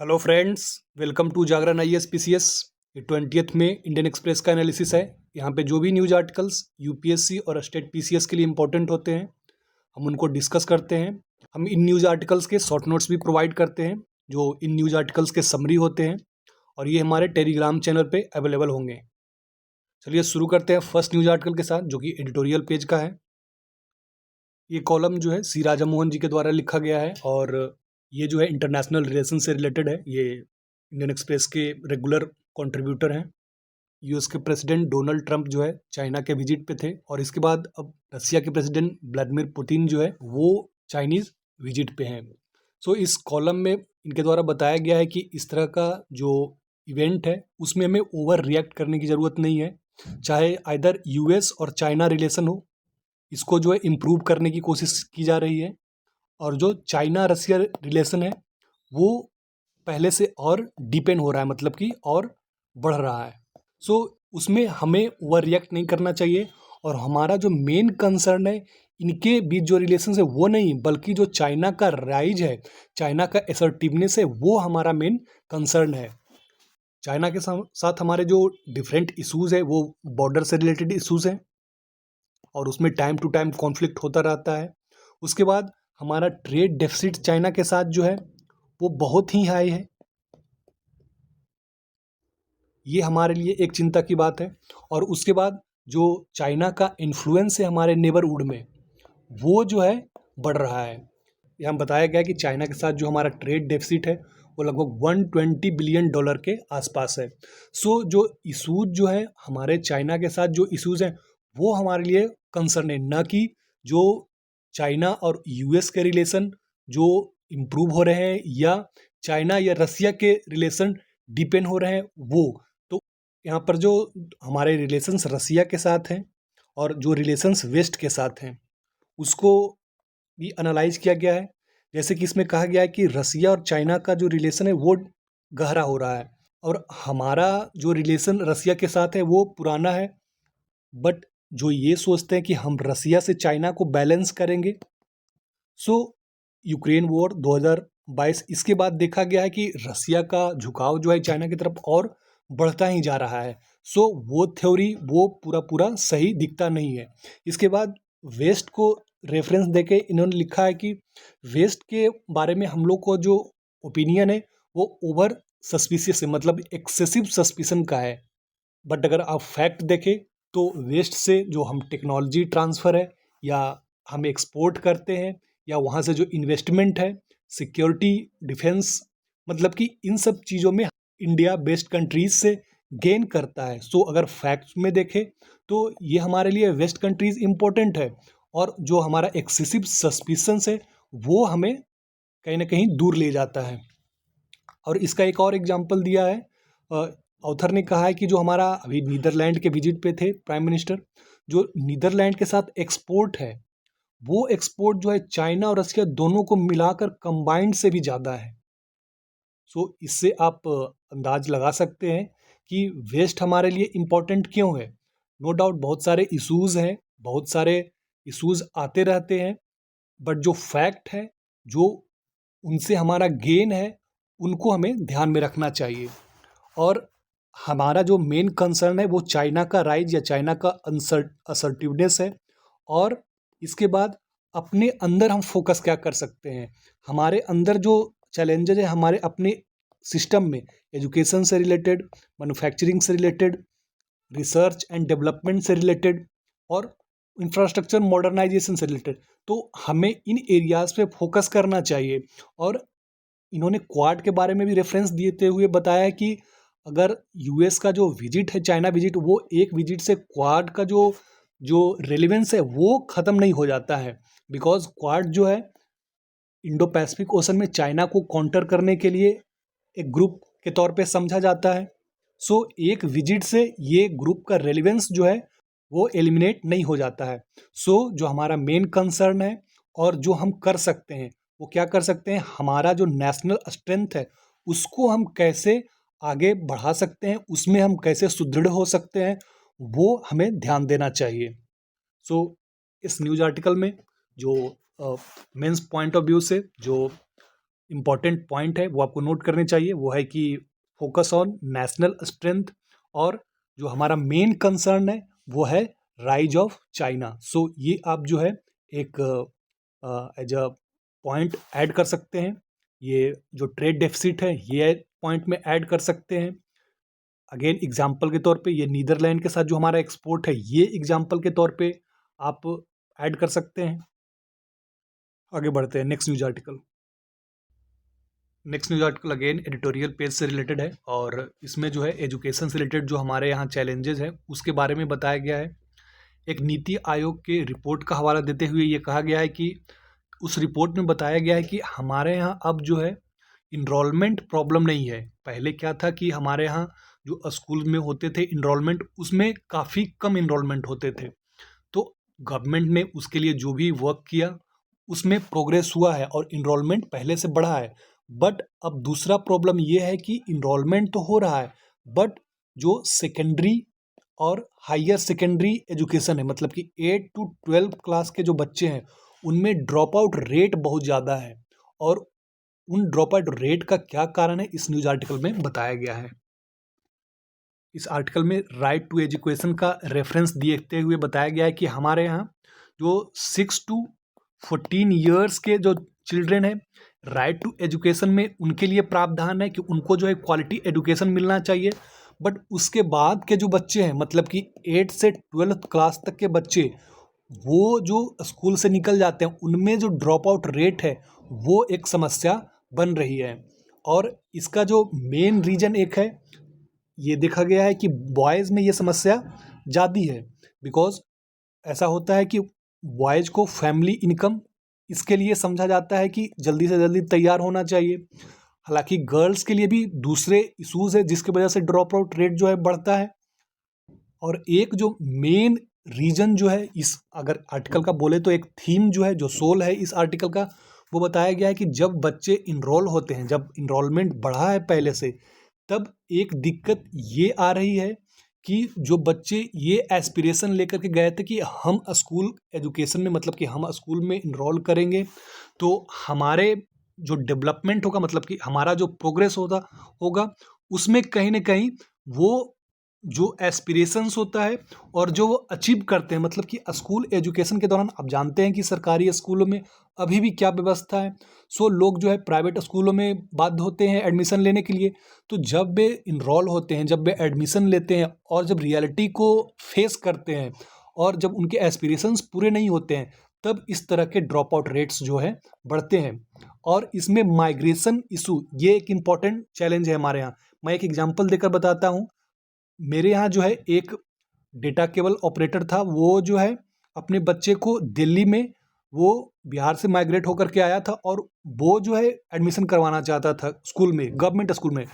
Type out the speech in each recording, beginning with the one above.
Hello friends, welcome to Jagran IAS PCS। ये 20th में Indian express का एनालिसिस है। यहाँ पे जो भी न्यूज़ आर्टिकल्स यूपीएससी और स्टेट पीसीएस के लिए इंपॉर्टेंट होते हैं, हम उनको डिस्कस करते हैं। हम इन न्यूज़ आर्टिकल्स के शॉर्ट नोट्स भी प्रोवाइड करते हैं, जो इन न्यूज़ आर्टिकल्स के समरी होते हैं, और ये हमारे टेलीग्राम चैनल पे अवेलेबल होंगे। चलिए शुरू करते हैं फर्स्ट न्यूज़ आर्टिकल के साथ, जो कि एडिटोरियल पेज का है। ये कॉलम जो है सी राजा मोहन जी के द्वारा लिखा गया है, और ये जो है इंटरनेशनल रिलेशन से रिलेटेड है। ये इंडियन एक्सप्रेस के रेगुलर कंट्रीब्यूटर हैं। यूएस के प्रेसिडेंट डोनाल्ड ट्रंप जो है चाइना के विजिट पे थे, और इसके बाद अब रसिया के प्रेसिडेंट व्लादिमीर पुतिन जो है वो चाइनीज़ विजिट पे हैं। सो इस कॉलम में इनके द्वारा बताया गया है कि इस तरह का जो इवेंट है उसमें हमें ओवर रिएक्ट करने की ज़रूरत नहीं है। चाहे आइदर यूएस और चाइना रिलेशन हो, इसको जो है इम्प्रूव करने की कोशिश की जा रही है, और जो चाइना रसिया रिलेशन है वो पहले से और डिपेंड हो रहा है, मतलब कि और बढ़ रहा है। सो उसमें हमें ओवर रिएक्ट नहीं करना चाहिए, और हमारा जो मेन कंसर्न है इनके बीच जो रिलेशन है वो नहीं, बल्कि जो चाइना का राइज है, चाइना का असर्टिवनेस है, वो हमारा मेन कंसर्न है। चाइना के साथ हमारे जो डिफरेंट इश्यूज़ है वो बॉर्डर से रिलेटेड इश्यूज़ हैं, और उसमें टाइम टू टाइम कॉन्फ्लिक्ट होता रहता है। उसके बाद हमारा ट्रेड डेफिसिट चाइना के साथ जो है वो बहुत ही हाई है। ये हमारे लिए एक चिंता की बात है। और उसके बाद जो चाइना का इन्फ्लुएंस है हमारे नेबरहुड में, वो जो है बढ़ रहा है। यहाँ बताया गया है कि चाइना के साथ जो हमारा ट्रेड डेफिसिट है वो लगभग $120 बिलियन के आसपास है। सो जो इशूज़ जो है हमारे चाइना के साथ, जो इशूज़ हैं वो हमारे लिए कंसर्न है, ना कि जो चाइना और यूएस के रिलेशन जो इम्प्रूव हो रहे हैं, या चाइना या रसिया के रिलेशन डिपेंड हो रहे हैं वो। तो यहाँ पर जो हमारे रिलेशंस रसिया के साथ हैं और जो रिलेशंस वेस्ट के साथ हैं, उसको भी एनालाइज किया गया है। जैसे कि इसमें कहा गया है कि रसिया और चाइना का जो रिलेशन है वो गहरा हो रहा है, और हमारा जो रिलेशन रसिया के साथ है वो पुराना है। बट जो ये सोचते हैं कि हम रसिया से चाइना को बैलेंस करेंगे, सो यूक्रेन वॉर 2022, इसके बाद देखा गया है कि रसिया का झुकाव जो है चाइना की तरफ और बढ़ता ही जा रहा है। सो वो थ्योरी वो पूरा पूरा सही दिखता नहीं है। इसके बाद वेस्ट को रेफरेंस देके इन्होंने लिखा है कि वेस्ट के बारे में हम लोग को जो ओपिनियन है वो ओवर सस्पिशियस है, मतलब एक्सेसिव सस्पिशन का है। बट अगर आप फैक्ट देखें तो वेस्ट से जो हम टेक्नोलॉजी ट्रांसफ़र है, या हम एक्सपोर्ट करते हैं, या वहाँ से जो इन्वेस्टमेंट है, सिक्योरिटी, डिफेंस, मतलब कि इन सब चीज़ों में इंडिया बेस्ट कंट्रीज़ से गेन करता है। सो अगर फैक्ट्स में देखें तो ये हमारे लिए वेस्ट कंट्रीज़ इम्पोर्टेंट है, और जो हमारा एक्सेसिव सस्पिशंस है वो हमें कहीं ना कहीं दूर ले जाता है। और इसका एक और एग्जांपल दिया है, ऑथर ने कहा है कि जो हमारा अभी नीदरलैंड के विजिट पे थे प्राइम मिनिस्टर, जो नीदरलैंड के साथ एक्सपोर्ट है, वो एक्सपोर्ट जो है चाइना और रशिया दोनों को मिलाकर कंबाइंड से भी ज़्यादा है। सो इससे आप अंदाज लगा सकते हैं कि वेस्ट हमारे लिए इम्पोर्टेंट क्यों है। नो डाउट बहुत सारे इश्यूज़ हैं, बहुत सारे इश्यूज़ आते रहते हैं, बट जो फैक्ट है, जो उनसे हमारा गेन है, उनको हमें ध्यान में रखना चाहिए। और हमारा जो मेन कंसर्न है वो चाइना का राइज या चाइना का असर्टिवनेस है। और इसके बाद अपने अंदर हम फोकस क्या कर सकते हैं। हमारे अंदर जो चैलेंजेस है हमारे अपने सिस्टम में, एजुकेशन से रिलेटेड, मैन्युफैक्चरिंग से रिलेटेड, रिसर्च एंड डेवलपमेंट से रिलेटेड, और इंफ्रास्ट्रक्चर मॉडर्नाइजेशन से रिलेटेड, तो हमें इन एरियाज़ पे फोकस करना चाहिए। और इन्होंने क्वाड के बारे में भी रेफरेंस देते हुए बताया है कि अगर यूएस का जो विजिट है, चाइना विजिट, वो एक विजिट से क्वाड का जो जो रेलिवेंस है वो ख़त्म नहीं हो जाता है। बिकॉज क्वाड जो है इंडो पैसिफिक ओशन में चाइना को काउंटर करने के लिए एक ग्रुप के तौर पे समझा जाता है। सो एक विजिट से ये ग्रुप का रेलिवेंस जो है वो एलिमिनेट नहीं हो जाता है। सो जो हमारा मेन कंसर्न है और जो हम कर सकते हैं वो क्या कर सकते हैं, हमारा जो नेशनल स्ट्रेंथ है उसको हम कैसे आगे बढ़ा सकते हैं, उसमें हम कैसे सुदृढ़ हो सकते हैं, वो हमें ध्यान देना चाहिए। सो इस न्यूज़ आर्टिकल में जो मेंस पॉइंट ऑफ व्यू से जो इम्पॉर्टेंट पॉइंट है वो आपको नोट करने चाहिए, वो है कि फोकस ऑन नेशनल स्ट्रेंथ, और जो हमारा मेन कंसर्न है वो है राइज ऑफ चाइना। सो ये आप जो है एक एज अ पॉइंट ऐड कर सकते हैं। ये जो ट्रेड डेफिसिट है ये पॉइंट में ऐड कर सकते हैं। अगेन एग्जाम्पल के तौर पे ये नीदरलैंड के साथ जो हमारा एक्सपोर्ट है ये एग्जाम्पल के तौर पे आप ऐड कर सकते हैं। आगे बढ़ते हैं next news article. Next news article again editorial page से रिलेटेड है, और इसमें जो है एजुकेशन से रिलेटेड जो हमारे यहाँ चैलेंजेस हैं उसके बारे में बताया गया है। एक नीति आयोग के रिपोर्ट का हवाला देते हुए ये कहा गया है कि उस रिपोर्ट में बताया गया है कि हमारे यहाँ अब जो है इनरोलमेंट प्रॉब्लम नहीं है। पहले क्या था कि हमारे यहाँ जो स्कूल में होते थे इनरोलमेंट, उसमें काफ़ी कम इनरोलमेंट होते थे। तो गवर्नमेंट ने उसके लिए जो भी वर्क किया उसमें प्रोग्रेस हुआ है और इनरोलमेंट पहले से बढ़ा है। बट अब दूसरा प्रॉब्लम ये है कि इनरोलमेंट तो हो रहा है, बट जो सेकेंडरी और हायर सेकेंडरी एजुकेशन है, मतलब कि 8 to 12 क्लास के जो बच्चे हैं उनमें ड्रॉप आउट रेट बहुत ज़्यादा है। और उन ड्रॉप आउट रेट का क्या कारण है इस न्यूज़ आर्टिकल में बताया गया है। इस आर्टिकल में राइट टू एजुकेशन का रेफरेंस देखते हुए बताया गया है कि हमारे यहाँ जो 6 to 14 ईयर्स के जो चिल्ड्रेन है, राइट टू एजुकेशन में उनके लिए प्रावधान है कि उनको जो है क्वालिटी एजुकेशन मिलना चाहिए। बट उसके बाद के जो बच्चे हैं, मतलब कि 8 से 12th क्लास तक के बच्चे, वो जो स्कूल से निकल जाते हैं उनमें जो ड्रॉप आउट रेट है वो एक समस्या बन रही है। और इसका जो मेन रीजन एक है, ये देखा गया है कि बॉयज़ में ये समस्या ज़्यादा है। बिकॉज ऐसा होता है कि बॉयज़ को फैमिली इनकम इसके लिए समझा जाता है कि जल्दी से जल्दी तैयार होना चाहिए। हालांकि गर्ल्स के लिए भी दूसरे इश्यूज़ है जिसकी वजह से ड्रॉप आउट रेट जो है बढ़ता है। और एक जो मेन रीजन जो है इस अगर आर्टिकल का बोले तो एक थीम जो है, जो सोल है इस आर्टिकल का, वो बताया गया है कि जब बच्चे इनरोल होते हैं, जब इनरोलमेंट बढ़ा है पहले से, तब एक दिक्कत ये आ रही है कि जो बच्चे ये एस्पिरेशन लेकर के गए थे कि हम स्कूल एजुकेशन में, मतलब कि हम स्कूल में इनरोल करेंगे तो हमारे जो डेवलपमेंट होगा, मतलब कि हमारा जो प्रोग्रेस होगा उसमें कहीं ना कहीं वो जो एस्पिरेशंस होता है और जो वो अचीव करते हैं, मतलब कि स्कूल एजुकेशन के दौरान आप जानते हैं कि सरकारी स्कूलों में अभी भी क्या व्यवस्था है। सो लोग जो है प्राइवेट स्कूलों में बाध्य होते हैं एडमिशन लेने के लिए। तो जब वे इनरोल होते हैं, जब वे एडमिशन लेते हैं और जब रियलिटी को फेस करते हैं और जब उनके एस्पिरेशंस पूरे नहीं होते हैं, तब इस तरह के ड्रॉप आउट रेट्स जो है बढ़ते हैं। और इसमें माइग्रेशन इशू ये एक इम्पॉर्टेंट चैलेंज है हमारे यहाँ। मैं एक एग्जांपल देकर बताता हूँ। मेरे यहाँ जो है एक डेटा केबल ऑपरेटर था, वो जो है अपने बच्चे को दिल्ली में, वो बिहार से माइग्रेट होकर के आया था और वो जो है एडमिशन करवाना चाहता था स्कूल में, गवर्नमेंट स्कूल में।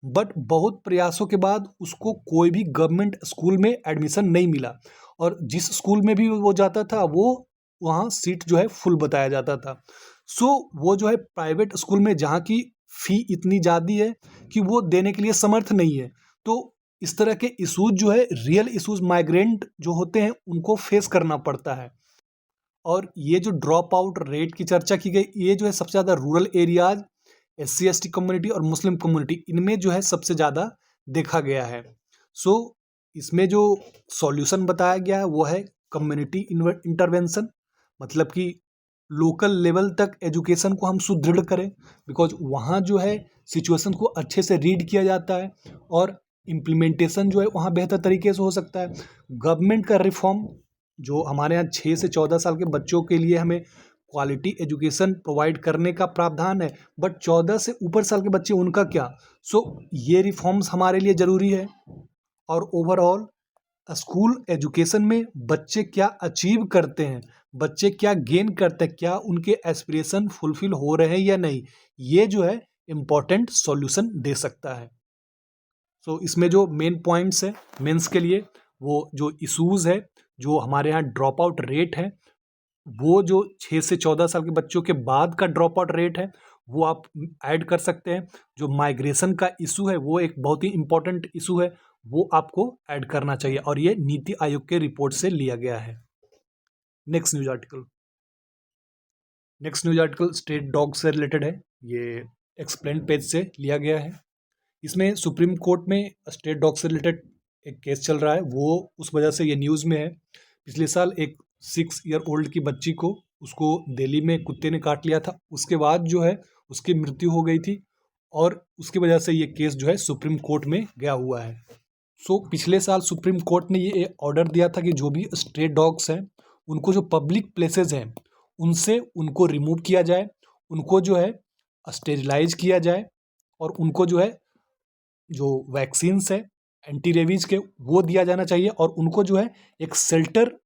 बट बहुत प्रयासों के बाद उसको कोई भी गवर्नमेंट स्कूल में एडमिशन नहीं मिला, और जिस स्कूल में भी वो जाता था वो वहाँ सीट जो है फुल बताया जाता था। सो वो जो है प्राइवेट स्कूल में, जहाँ की फ़ी इतनी ज़्यादा है कि वो देने के लिए समर्थ नहीं है। तो इस तरह के इश्यूज जो है, रियल इश्यूज माइग्रेंट जो होते हैं उनको फेस करना पड़ता है। और ये जो ड्रॉप आउट रेट की चर्चा की गई, ये जो है सबसे ज़्यादा rural areas, SC ST community और मुस्लिम कम्युनिटी, इनमें जो है सबसे ज़्यादा देखा गया है। सो इसमें जो सॉल्यूशन बताया गया है वो है कम्युनिटी इंटरवेंशन, मतलब कि लोकल लेवल तक एजुकेशन को हम सुदृढ़ करें। बिकॉज वहाँ जो है सिचुएशन को अच्छे से रीड किया जाता है और इम्प्लीमेंटेशन जो है वहाँ बेहतर तरीके से हो सकता है। गवर्नमेंट का रिफॉर्म, जो हमारे यहाँ 6 से 14 साल के बच्चों के लिए हमें क्वालिटी एजुकेशन प्रोवाइड करने का प्रावधान है, बट 14 से ऊपर साल के बच्चे उनका क्या। सो ये रिफॉर्म्स हमारे लिए ज़रूरी है। और ओवरऑल स्कूल एजुकेशन में बच्चे क्या अचीव करते हैं, बच्चे क्या गेन करते हैं, क्या उनके एस्पिरेशन फुलफिल हो रहे हैं या नहीं, ये जो है इम्पोर्टेंट सॉल्यूशन दे सकता है। सो इसमें जो मेन पॉइंट्स है मेंस के लिए, वो जो इश्यूज़ है, जो हमारे यहाँ ड्रॉप आउट रेट है, वो जो 6 से 14 साल के बच्चों के बाद का ड्रॉप आउट रेट है वो आप ऐड कर सकते हैं। जो माइग्रेशन का इशू है वो एक बहुत ही इंपॉर्टेंट इशू है, वो आपको ऐड करना चाहिए, और ये नीति आयोग के रिपोर्ट से लिया गया है। Next news article. Next news article straight dog से रिलेटेड है। ये एक्सप्लेन पेज से लिया गया है। इसमें सुप्रीम कोर्ट में स्ट्रेट डॉग से रिलेटेड एक केस चल रहा है, वो उस वजह से ये न्यूज़ में है। पिछले साल एक 6 ईयर ओल्ड की बच्ची को उसको दिल्ली में कुत्ते ने काट लिया था। उसके बाद जो है उसकी मृत्यु हो गई थी और उसकी वजह से ये केस जो है सुप्रीम कोर्ट में गया हुआ है। पिछले साल सुप्रीम कोर्ट ने ये ऑर्डर दिया था कि जो भी स्ट्रे डॉग्स हैं उनको जो पब्लिक प्लेसेस हैं उनसे उनको रिमूव किया जाए, उनको जो है स्टेरिलाइज किया जाए और उनको जो है जो वैक्सीन्स है एंटी रेबीज के वो दिया जाना चाहिए और उनको जो है एक शेल्टर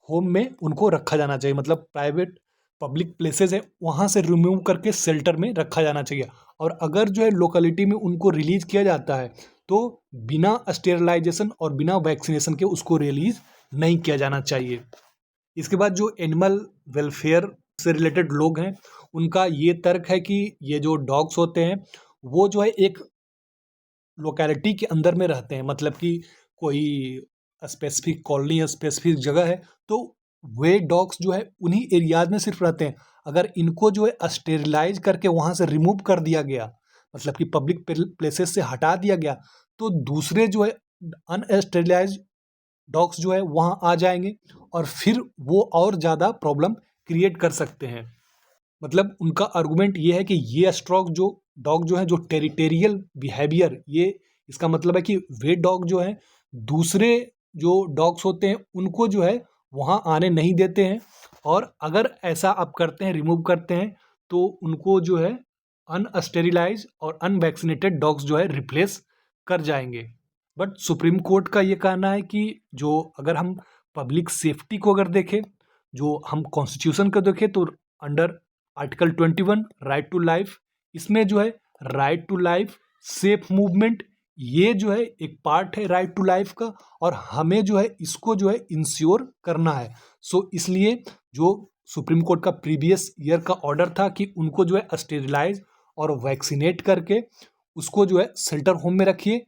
होम में उनको रखा जाना चाहिए। मतलब प्राइवेट पब्लिक प्लेसेस है वहाँ से रिमूव करके शेल्टर में रखा जाना चाहिए। और अगर जो है लोकेलिटी में उनको रिलीज किया जाता है तो बिना स्टेरिलाइजेशन और बिना वैक्सीनेशन के उसको रिलीज नहीं किया जाना चाहिए। इसके बाद जो एनिमल वेलफेयर से रिलेटेड लोग हैं उनका ये तर्क है कि ये जो डॉग्स होते हैं वो जो है एक लोकेलिटी के अंदर में रहते हैं, मतलब कि कोई स्पेसिफिक कॉलोनी या स्पेसिफिक जगह है तो वे डॉग्स जो है उन्हीं एरियाज में सिर्फ रहते हैं। अगर इनको जो है स्टेरिलाइज करके वहाँ से रिमूव कर दिया गया, मतलब कि पब्लिक प्लेसेस से हटा दिया गया, तो दूसरे जो है अनस्टेरिलाइज डॉग्स जो है वहाँ आ जाएंगे और फिर वो और ज़्यादा प्रॉब्लम क्रिएट कर सकते हैं। मतलब उनका आर्गुमेंट ये है कि ये डॉग जो है जो टेरिटेरियल बिहेवियर, ये इसका मतलब है कि वे डॉग जो है दूसरे जो डॉग्स होते हैं उनको जो है वहाँ आने नहीं देते हैं और अगर ऐसा आप करते हैं, रिमूव करते हैं, तो उनको जो है अनस्टेरिलाइज और अनवैक्सीनेटेड डॉग्स जो है रिप्लेस कर जाएंगे। बट सुप्रीम कोर्ट का ये कहना है कि जो अगर हम पब्लिक सेफ्टी को अगर देखें, जो हम कॉन्स्टिट्यूशन को देखें, तो under article 21 right to life, इसमें जो है right to life safe movement ये जो है एक पार्ट है राइट टू लाइफ का और हमें जो है इसको जो है इंश्योर करना है। इसलिए जो सुप्रीम कोर्ट का प्रीवियस ईयर का ऑर्डर था कि उनको जो है स्टेरिलाइज और वैक्सीनेट करके उसको जो है शेल्टर होम में रखिए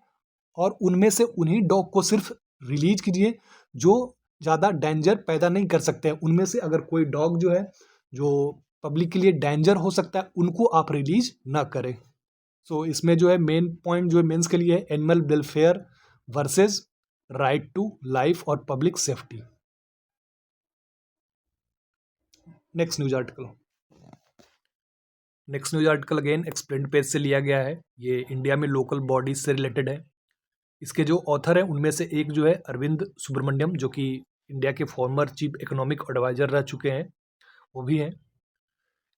और उनमें से उन्हीं डॉग को सिर्फ रिलीज कीजिए जो ज़्यादा डेंजर पैदा नहीं कर सकते हैं। उनमें से अगर कोई डॉग जो है जो पब्लिक के लिए डेंजर हो सकता है उनको आप रिलीज ना करें। इसमें जो है मेन पॉइंट जो है मेंस के लिए है animal welfare versus right to life और public safety. Next news article again explain page से लिया गया है। ये इंडिया में लोकल बॉडीज से रिलेटेड है। इसके जो ऑथर हैं उनमें से एक जो है अरविंद सुब्रमण्यम, जो कि इंडिया के फॉर्मर चीफ इकोनॉमिक एडवाइजर रह चुके हैं, वो भी हैं।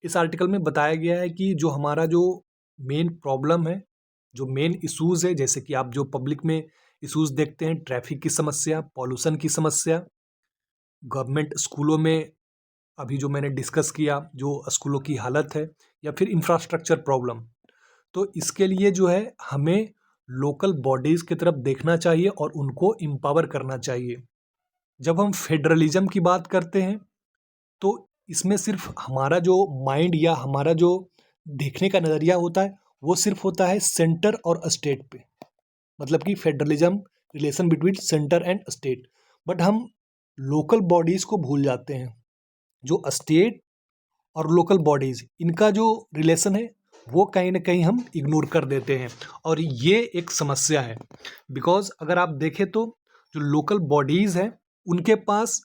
इस आर्टिकल में बताया गया है कि जो हमारा जो मेन प्रॉब्लम है, जो मेन इश्यूज़ है, जैसे कि आप जो पब्लिक में इश्यूज़ देखते हैं, ट्रैफिक की समस्या, पॉल्यूशन की समस्या, गवर्नमेंट स्कूलों में अभी जो मैंने डिस्कस किया जो स्कूलों की हालत है, या फिर इंफ्रास्ट्रक्चर प्रॉब्लम, तो इसके लिए जो है हमें लोकल बॉडीज़ की तरफ देखना चाहिए और उनको एम्पावर करना चाहिए। जब हम फेडरलिज्म की बात करते हैं तो इसमें सिर्फ हमारा जो माइंड या हमारा जो देखने का नज़रिया होता है वो सिर्फ होता है सेंटर और स्टेट पे, मतलब कि federalism relation between centre and state. But हम लोकल बॉडीज़ को भूल जाते हैं। जो स्टेट और लोकल बॉडीज़ इनका जो रिलेशन है वो कहीं ना कहीं हम इग्नोर कर देते हैं और ये एक समस्या है। बिकॉज अगर आप देखें तो जो लोकल बॉडीज़ हैं उनके पास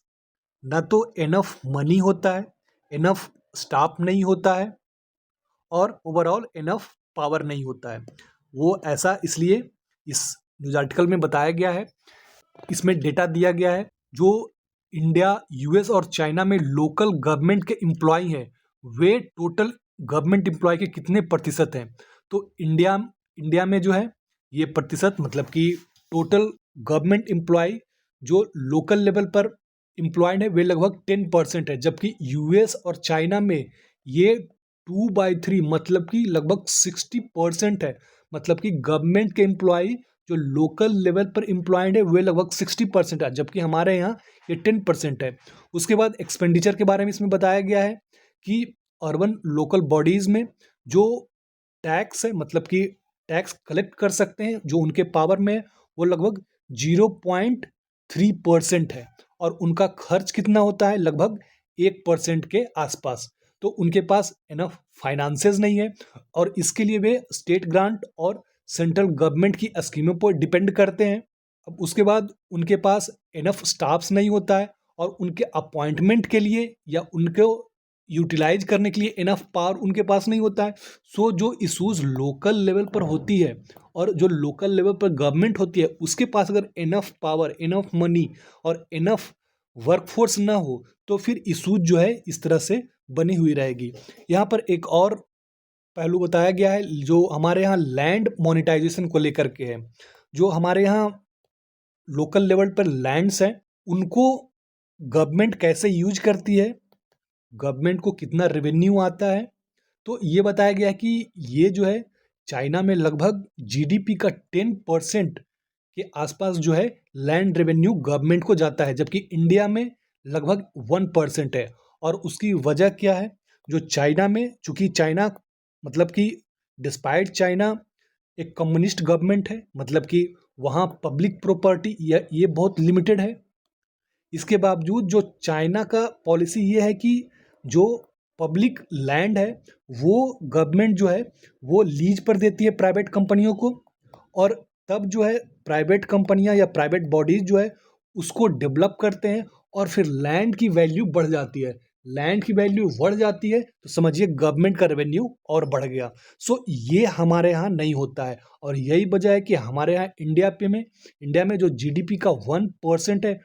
ना तो इनफ मनी होता है, इनफ स्टाफ नहीं होता है और ओवरऑल इनफ पावर नहीं होता है। वो ऐसा इसलिए इस न्यूज आर्टिकल में बताया गया है। इसमें डेटा दिया गया है जो इंडिया, यूएस और चाइना में लोकल गवर्नमेंट के एम्प्लॉय हैं वे टोटल गवर्नमेंट एम्प्लॉय के कितने प्रतिशत हैं। तो इंडिया में जो है ये प्रतिशत, मतलब कि टोटल गवर्नमेंट एम्प्लॉय जो लोकल लेवल पर एम्प्लॉयड है वे लगभग 10% है, जबकि यूएस और चाइना में ये 2/3 मतलब कि लगभग 60% है। मतलब कि गवर्नमेंट के एम्प्लॉय जो लोकल लेवल पर एम्प्लॉयड है वे लगभग 60% है, जबकि हमारे यहाँ ये 10% है। उसके बाद एक्सपेंडिचर के बारे में इसमें बताया गया है कि अर्बन लोकल बॉडीज़ में जो टैक्स है, मतलब कि टैक्स कलेक्ट कर सकते हैं जो उनके पावर में है, वो लगभग 0.3% है और उनका खर्च कितना होता है, लगभग 1% के आसपास। तो उनके पास इनफ फाइनेंसेस नहीं है, और इसके लिए वे स्टेट ग्रांट और सेंट्रल गवर्नमेंट की स्कीमों पर डिपेंड करते हैं। अब उसके बाद उनके पास इनफ स्टाफ्स नहीं होता है, और उनके अपॉइंटमेंट के लिए या उनको यूटिलाइज करने के लिए इनफ पावर उनके पास नहीं होता है। सो जो इशूज़ लोकल लेवल पर होती है, और जो लोकल लेवल पर गवर्नमेंट होती है उसके पास अगर इनफ पावर, इनफ मनी और इनफ वर्कफोर्स ना हो, तो फिर इशूज जो है इस तरह से बनी हुई रहेगी। यहाँ पर एक और पहलू बताया गया है जो हमारे यहाँ लैंड मोनेटाइजेशन को लेकर के है। जो हमारे यहाँ लोकल लेवल पर लैंड्स हैं, उनको गवर्नमेंट कैसे यूज करती है, गवर्नमेंट को कितना रेवेन्यू आता है, तो ये बताया गया है कि ये जो है चाइना में लगभग जीडीपी का 10% के आसपास जो है लैंड रेवेन्यू गवर्नमेंट को जाता है, जबकि इंडिया में लगभग 1% है। और उसकी वजह क्या है, जो चाइना में, चूंकि चाइना मतलब कि डिस्पाइट चाइना एक कम्युनिस्ट गवर्नमेंट है, मतलब कि वहाँ पब्लिक प्रॉपर्टी ये बहुत लिमिटेड है। इसके बावजूद जो चाइना का पॉलिसी ये है कि जो पब्लिक लैंड है वो गवर्नमेंट जो है वो लीज पर देती है प्राइवेट कंपनियों को, और तब जो है प्राइवेट कंपनियां या प्राइवेट बॉडीज जो है उसको डेवलप करते हैं, और फिर लैंड की वैल्यू बढ़ जाती है। लैंड की वैल्यू बढ़ जाती है तो समझिए गवर्नमेंट का रेवेन्यू और बढ़ गया। सो ये हमारे यहाँ नहीं होता है, और यही वजह है कि हमारे यहाँ इंडिया में जो जीडीपी का 1% है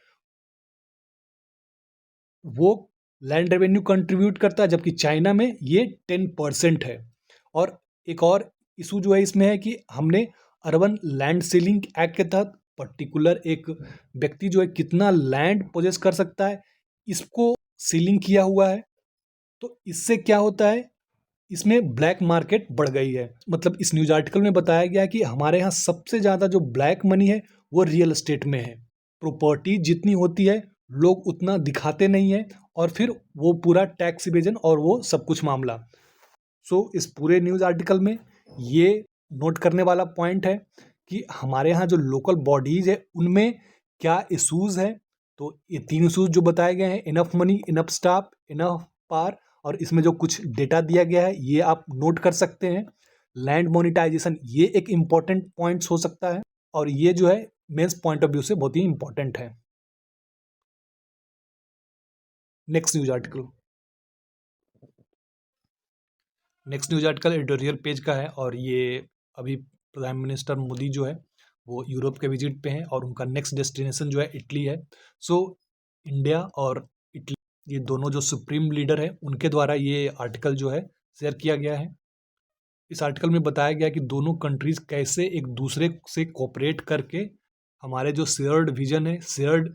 वो लैंड रेवेन्यू कंट्रीब्यूट करता है, जबकि चाइना में ये 10% है। और एक और इशू जो है इसमें है कि हमने अर्बन लैंड सीलिंग एक्ट के तहत पर्टिकुलर एक व्यक्ति जो है कितना लैंड पोजेस कर सकता है, इसको सीलिंग किया हुआ है। तो इससे क्या होता है, इसमें ब्लैक मार्केट बढ़ गई है। मतलब इस न्यूज़ आर्टिकल में बताया गया कि हमारे यहाँ सबसे ज़्यादा जो ब्लैक मनी है वो रियल एस्टेट में है। प्रॉपर्टी जितनी होती है लोग उतना दिखाते नहीं है, और फिर वो पूरा टैक्स इवेजन और वो सब कुछ मामला। सो इस पूरे न्यूज़ आर्टिकल में ये नोट करने वाला पॉइंट है कि हमारे यहाँ जो लोकल बॉडीज़ है उनमें क्या इशूज़ है। तो ये 3 इशूज़ जो बताए गए हैं, enough money, enough staff, enough power, और इसमें जो कुछ डेटा दिया गया है ये आप नोट कर सकते हैं। लैंड मोनेटाइजेशन ये एक इम्पॉर्टेंट पॉइंट्स हो सकता है, और ये जो है मेंस पॉइंट ऑफ व्यू से बहुत ही इम्पॉर्टेंट है। Next news article editorial page का है, और ये अभी प्राइम मिनिस्टर मोदी जो है वो यूरोप के विजिट पे हैं, और उनका नेक्स्ट डेस्टिनेशन जो है इटली है। सो इंडिया और इटली, ये दोनों जो सुप्रीम लीडर है उनके द्वारा ये आर्टिकल जो है शेयर किया गया है। इस आर्टिकल में बताया गया कि दोनों कंट्रीज कैसे एक दूसरे से कोऑपरेट करके हमारे जो शेयर्ड विजन है, शेयर्ड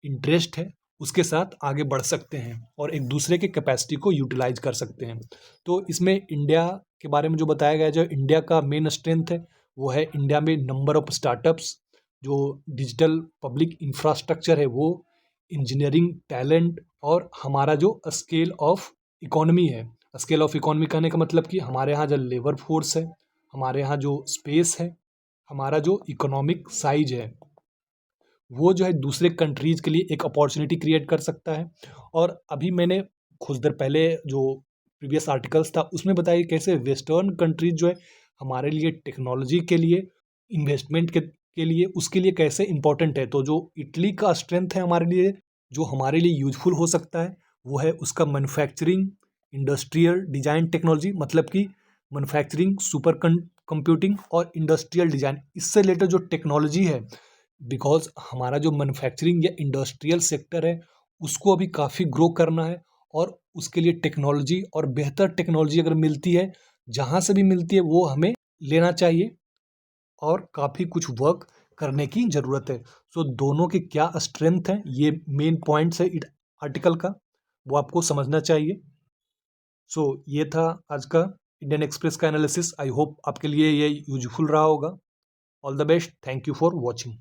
इंटरेस्ट है, उसके साथ आगे बढ़ सकते हैं और एक दूसरे के कैपेसिटी को यूटिलाइज कर सकते हैं। तो इसमें इंडिया के बारे में जो बताया गया है, जो इंडिया का मेन स्ट्रेंथ है वो है इंडिया में नंबर ऑफ स्टार्टअप्स, जो डिजिटल पब्लिक इंफ्रास्ट्रक्चर है वो, इंजीनियरिंग टैलेंट, और हमारा जो स्केल ऑफ इकोनॉमी है। स्केल ऑफ इकोनॉमी कहने का मतलब कि हमारे यहाँ जो लेबर फोर्स है, हमारे यहाँ जो स्पेस है, हमारा जो इकोनॉमिक साइज है, वो जो है दूसरे कंट्रीज़ के लिए एक अपॉर्चुनिटी क्रिएट कर सकता है। और अभी मैंने कुछ देर पहले जो प्रीवियस आर्टिकल्स था उसमें बताया कि कैसे वेस्टर्न कंट्रीज जो है हमारे लिए टेक्नोलॉजी के लिए, इन्वेस्टमेंट के लिए, उसके लिए कैसे इंपॉर्टेंट है। तो जो इटली का स्ट्रेंथ है हमारे लिए, जो हमारे लिए यूजफुल हो सकता है, वो है उसका मैन्युफैक्चरिंग, इंडस्ट्रियल डिजाइन टेक्नोलॉजी, मतलब कि मैन्युफैक्चरिंग, सुपर कंप्यूटिंग और इंडस्ट्रियल डिजाइन, इससे रिलेटेड जो टेक्नोलॉजी है। बिकॉज हमारा जो मैन्युफैक्चरिंग या इंडस्ट्रियल सेक्टर है उसको अभी काफ़ी ग्रो करना है, और उसके लिए टेक्नोलॉजी और बेहतर टेक्नोलॉजी अगर मिलती है, जहाँ से भी मिलती है वो हमें लेना चाहिए, और काफ़ी कुछ वर्क करने की ज़रूरत है। सो दोनों के क्या स्ट्रेंथ हैं, ये मेन पॉइंट्स है आर्टिकल का, वो आपको समझना चाहिए। सो ये था आज का इंडियन एक्सप्रेस का एनालिसिस। आई होप आपके लिए ये यूजफुल रहा होगा। All the best, thank you for watching.